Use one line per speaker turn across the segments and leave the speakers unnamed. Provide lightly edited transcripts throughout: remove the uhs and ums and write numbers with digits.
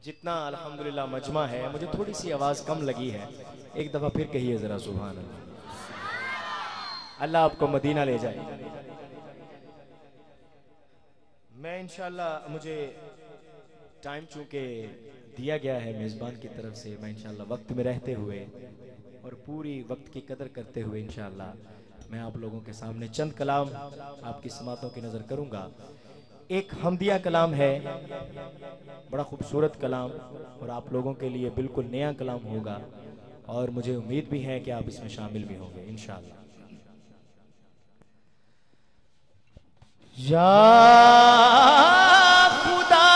जितना अल्हम्दुलिल्लाह मजमा है, मुझे थोड़ी सी आवाज़ कम लगी है। एक दफ़ा फिर कहिए ज़रा सुभान अल्लाह। अल्लाह आपको मदीना ले जाए। मैं इंशाअल्लाह, मुझे टाइम चूँकि दिया गया है मेज़बान की तरफ से, मैं इंशाअल्लाह वक्त में रहते हुए और पूरी वक्त की कदर करते हुए इंशाअल्लाह मैं आप लोगों के सामने चंद कलाम आपकी समातों की नज़र करूँगा। एक हमदिया कलाम है, बड़ा खूबसूरत कलाम, और आप लोगों के लिए बिल्कुल नया कलाम होगा और मुझे उम्मीद भी है कि आप इसमें शामिल भी होंगे इंशाअल्लाह। या खुदा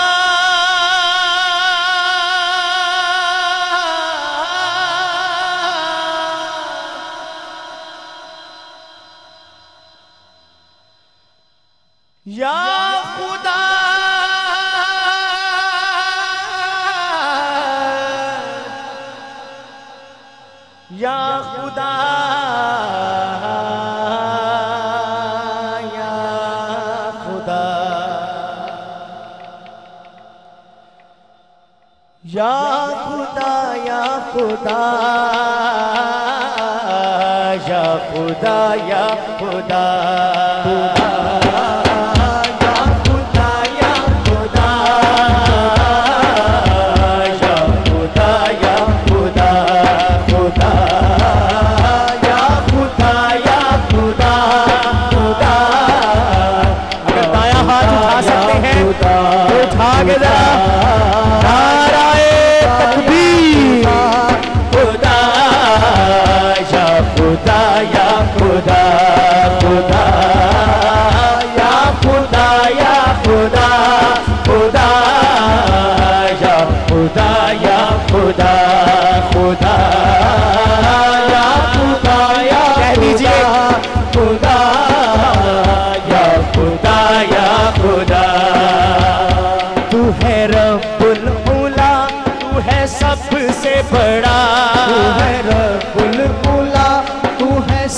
या खुदा या खुदा या खुदा या खुदा या खुदा या खुदा या खुदा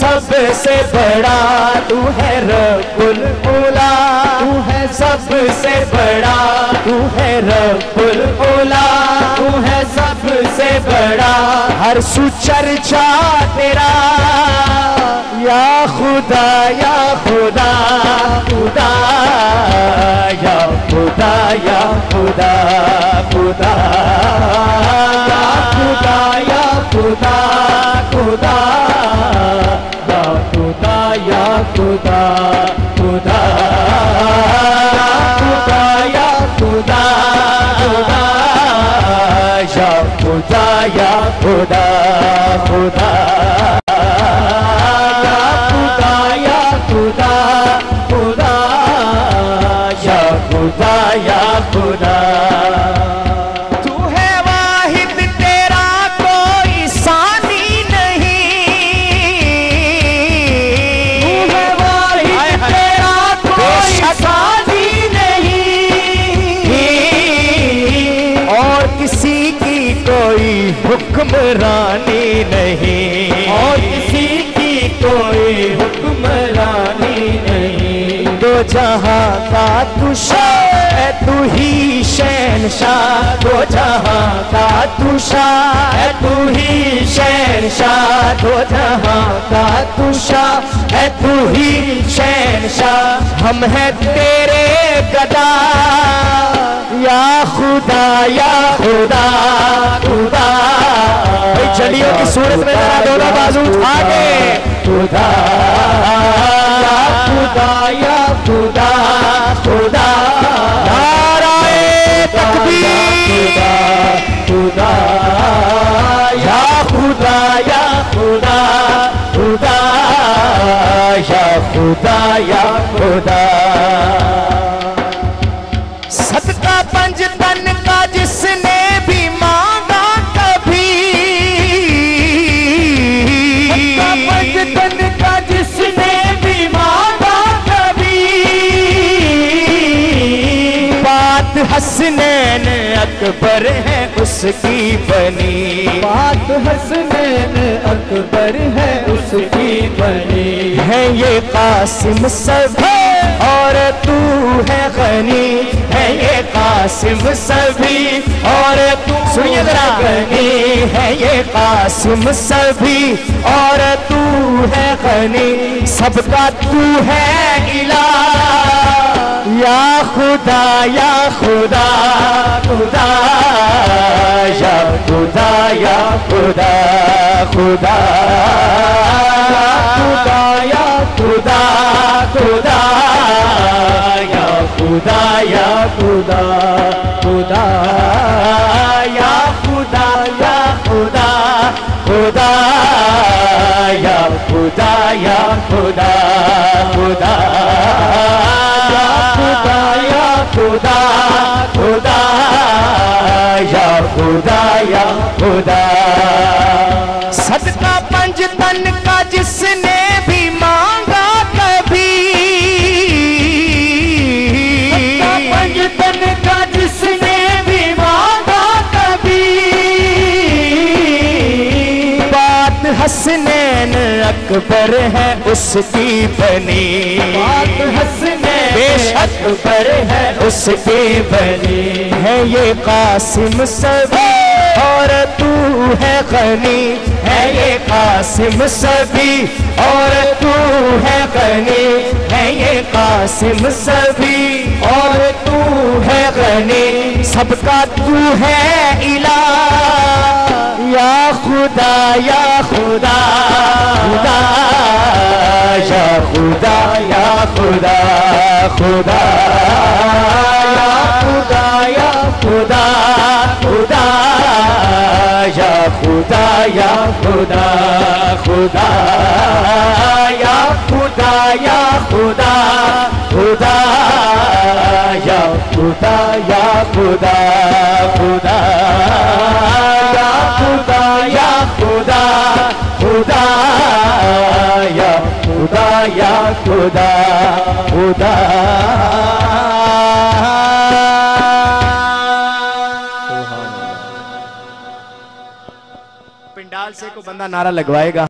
सबसे बड़ा, तू है रब्बुल उला, तू है सबसे बड़ा, तू है रब्बुल उला, तू है सबसे बड़ा, हर सुचर्चा तेरा या खुदा या खुदा खुदा या खुदा या खुदा खुदा या खुदा या खुदा खुदा या खुदा खुदा खुदा या खुदा खुदा या खुदा या खुदा खुदा या खुदा या खुदा खुदा या खुदा या खुदा। हुक्मरानी नहीं और किसी की कोई हुक्मरानी नहीं, दो जहां का तू शाह, तू ही शहंशाह, दो जहां का तू शाह, तू ही शहंशाह, दो जहां का तू शाह, तू ही शहंशाह, हम हैं तेरे गदा या खुदा या खुदा खुदा। चलियों की सूरत में जरा दोनों बाजू उठा के खुदा या खुदा या खुदा खुदा, नाराए तकबीर खुदा या खुदा या खुदा खुदा या खुदा या खुदा। सदका पंज तन का जिसने भी मांगा कभी, सदका पंज तन का जिसने भी मांगा कभी, बात हसनैन अकबर है उसकी बनी, बात हसनैन अकबर है उसकी बनी, है ये कासिम सब और तू है गनी, है ये कासिम कासिम सभी और तू सुनिए जरा गनी है ये कासिम सभी और तू है गनी सबका तू है इलाह या खुदा या खुदा खुदा या खुदा या खुदा खुदा खुदा या खुदा खुदा या खुदा या खुदा खुदा या खुदा या खुदा खुदा या खुदा या खुदा खुदा या खुदा खुदा या खुदा या खुदा सदका पंजतन का जिसने भी मांगा कभी पंजतन का जिसने भी मांगा कभी बात हसनैन अकबर है उसकी बनी बात हसनैन बेशक अकबर है उसकी बनी है ये कासिम सभी और तू है गनी है ये कासिम सभी और तू है गनी है ये कासिम सभी और तू है गनी सबका तू है इलाह या खुदा या खुदा खुदा या खुदा या खुदा खुदा या खुदा या खुदा खुदा या खुदा या खुदा खुदा या खुदा या खुदा खुदा या खुदा या खुदा खुदा या खुदा या खुदा खुदा या खुदा या खुदा खुदा पिंडाल से को बंदा नारा लगवाएगा।